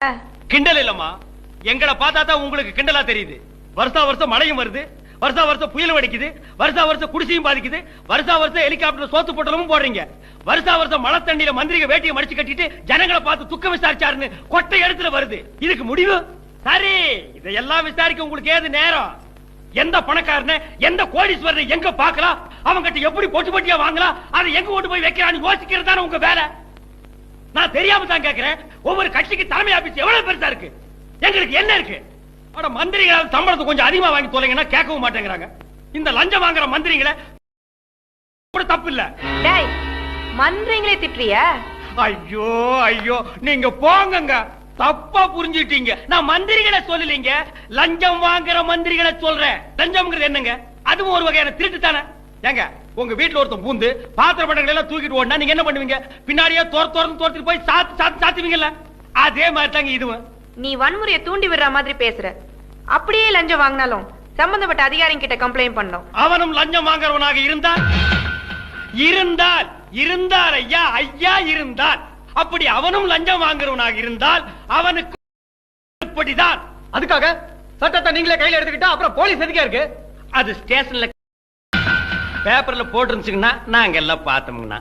கிண்டல் இல்லம்மா, எங்களை பார்த்தா தான் உங்களுக்கு கிண்டலா தெரியுது. வருஷா வருஷம் மழையும் வருது, வருஷா வருஷம் புயலும் அடிக்குது, வருஷா வருஷம் குடிசையும் பாதிக்குது, வருஷா வருஷம் ஹெலிகாப்டர் சோத்து பொட்டலமும் போடுறீங்க, வருஷா வருஷம் மழை தண்ணியில மந்திரிக வேட்டியை மடிச்சு கட்டிட்டு ஜனங்களை பார்த்து துக்கம் விசாரிச்சாருன்னு கொட்டை இடத்துல வருது. இதுக்கு முடிவு சரி. இதையெல்லாம் விசாரிக்க உங்களுக்கு ஏது நேரம்? எந்த பணக்காரன எந்த கோடீஸ்வரன் எங்க பாக்கலாம், அவங்கிட்ட எப்படி பொட்டு பொட்டியா வாங்கலாம், அதை எங்க கொண்டு போய் வைக்கிறான்னு யோசிக்கிறது தானே உங்க வேலை. நான் தெரியாம தான் கேட்கிறேன், ஒவ்வொரு கட்சிக்கு தலைமை ஆபீஸ் எவ்வளவு பெருசா இருக்கு, எங்களுக்கு என்ன இருக்கு? ஆனா மந்திரிகள் சம்பளத்தை கொஞ்சம் அதிகமா வாங்கி தொலைங்கன்னா கேட்கவும் மாட்டேங்கிறாங்க. இந்த லஞ்சம் வாங்குற மந்திரிகளை கூட தப்பு இல்ல. டேய், மந்திரிங்களே திட்டுறிய? ஐயோ ஐயோ, நீங்க போங்கங்க, தப்பா புரிஞ்சுட்டீங்க. நான் மந்திரிகளை சொல்லலீங்க, லஞ்சம் வாங்குற மந்திரிகளை சொல்றேன். லஞ்சம்ங்கிறது என்னங்க? அதுவும் ஒரு வகையான திருட்டு தானே. ஏங்க, உங்க வீட்டுல ஒருத்தன் பூந்து பாத்திர பண்டங்களை எல்லாம் தூக்கிட்டு ஓடினா நீங்க என்ன பண்ணுவீங்க? பின்னாடியே தோர்த்து போய் சாத்துவீங்கல்ல. அதே மாதிரி தாங்க இதுவும். நீ வன்முறையை தூண்டி விடுற மாதிரி பேசுற. அப்படியே லஞ்சம் வாங்கினாலும் சம்பந்தப்பட்ட அதிகாரிங்க கிட்ட கம்ப்ளைண்ட் பண்ணோம். அவனும் லஞ்சம் வாங்குறவனாக இருந்தால் ஐயா ஐயா இருந்தால், அப்படி அவனும் லஞ்சம் வாங்குறவனாக இருந்தால் அவனுக்கு இப்படிதான். அதுக்காக சட்டத்தை நீங்களே கையில எடுத்துக்கிட்டா அப்புறம் போலீஸ் எதுக்கே இருக்கு? அது ஸ்டேஷன்ல பேப்பர்ல போட்டுருந்துச்சுங்கன்னா நாங்க எல்லாம் பார்த்தோம்னா